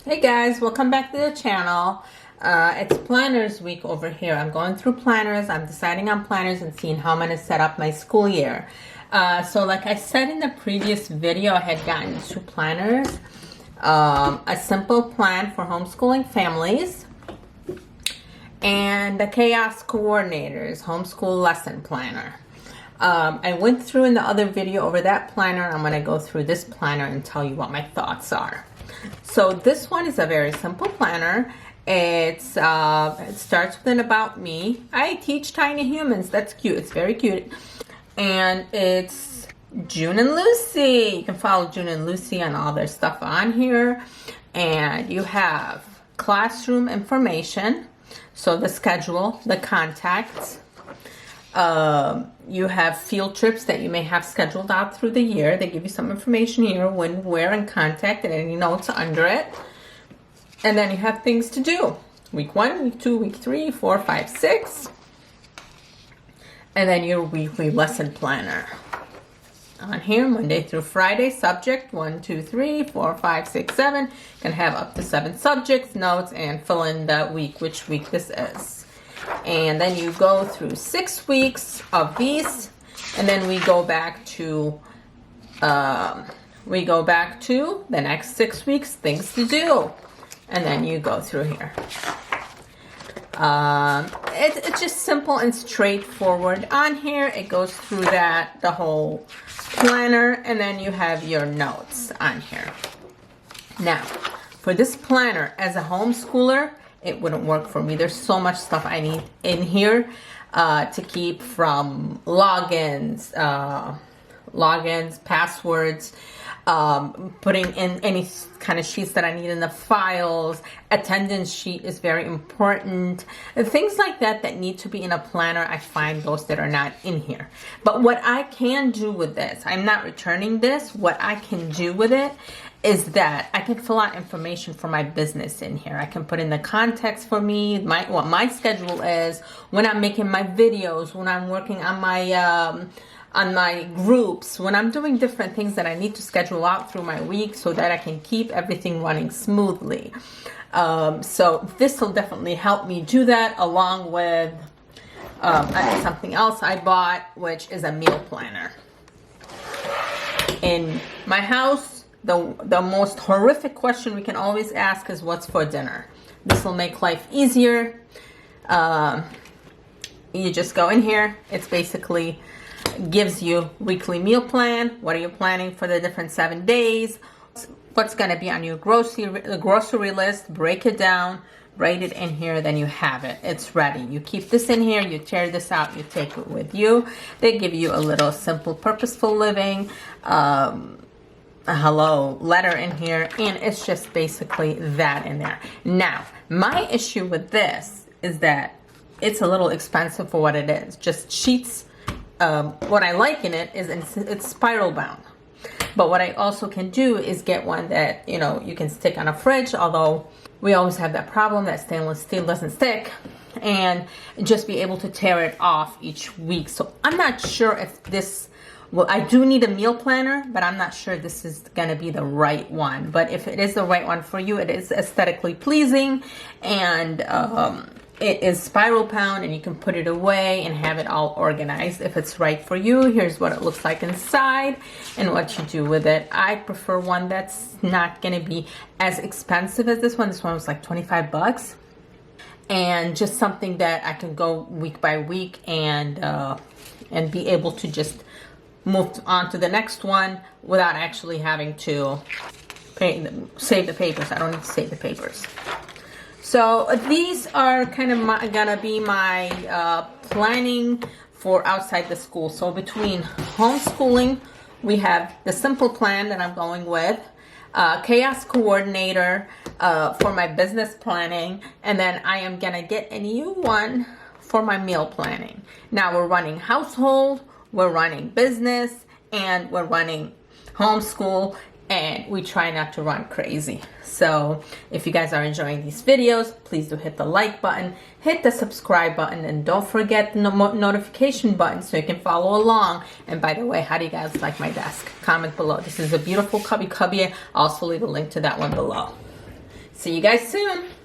Hey guys, welcome back to the channel. It's planners week over here. I'm going through planners. I'm deciding on planners and seeing how I'm going to set up my school year. So like I said in the previous video, I had gotten two planners. A simple plan for homeschooling families and the chaos coordinators homeschool lesson planner. I went through in the other video over that planner. I'm going to go through this planner and tell you what my thoughts are. So this one is a very simple planner. It starts with an about me. I teach tiny humans. That's cute. It's very cute. And it's June and Lucy. You can follow June and Lucy on all their stuff on here. And you have classroom information. So the schedule, the contacts. You have field trips that you may have scheduled out through the year. They give you some information here, when, where, and contact, and any notes under it. And then you have things to do. Week 1, week 2, week 3, 4, 5, 6. And then your weekly lesson planner. On here, Monday through Friday, subject 1, 2, 3, 4, 5, 6, 7. You can have up to 7 subjects, notes, and fill in the week, which week this is. And then you go through 6 weeks of these, and then we go back to the next 6 weeks, things to do, and then you go through here. It's just simple and straightforward. On here, it goes through the whole planner, and then you have your notes on here. Now, for this planner, as a homeschooler, it wouldn't work for me. There's so much stuff I need in here to keep, from logins, passwords, putting in any kind of sheets that I need in the files. Attendance sheet is very important. Things like that need to be in a planner. I find those that are not in here. But what I can do with this, I'm not returning this. What I can do with it is that I can fill out information for my business in here. I can put in the context for me, what my schedule is, when I'm making my videos, when I'm working on my groups, when I'm doing different things that I need to schedule out through my week so that I can keep everything running smoothly. So this will definitely help me do that, along with something else I bought, which is a meal planner. In my house, the most horrific question we can always ask is, what's for dinner? This will make life easier. You just go in here. It's basically gives you weekly meal plan. What are you planning for the different 7 days? What's going to be on your grocery list? Break it down, write it in here, then you have it. It's ready. You keep this in here, you tear this out, you take it with you. They give you a little simple, purposeful living a hello letter in here, and it's just basically that in there. Now, my issue with this is that it's a little expensive for what it is. Just sheets. What I like in it is it's spiral bound. But what I also can do is get one that, you can stick on a fridge, although we always have that problem that stainless steel doesn't stick, and just be able to tear it off each week. So I'm not sure if this, well, I do need a meal planner, but I'm not sure this is going to be the right one. But if it is the right one for you, it is aesthetically pleasing, and it is spiral bound, and you can put it away and have it all organized if it's right for you. Here's what it looks like inside and what you do with it. I prefer one that's not going to be as expensive as this one. This one was like 25 bucks. And just something that I can go week by week and be able to just move on to the next one without actually having to save the papers. I don't need to save the papers. So these are kind of gonna be my planning for outside the school. So between homeschooling, we have the simple plan that I'm going with, chaos coordinator for my business planning, and then I am gonna get a new one for my meal planning. Now we're running household, we're running business, and we're running homeschool, and we try not to run crazy. So if you guys are enjoying these videos, please do hit the like button, hit the subscribe button, and don't forget the notification button so you can follow along. And by the way, how do you guys like my desk? Comment below. This is a beautiful cubby. I'll also leave a link to that one below. See you guys soon.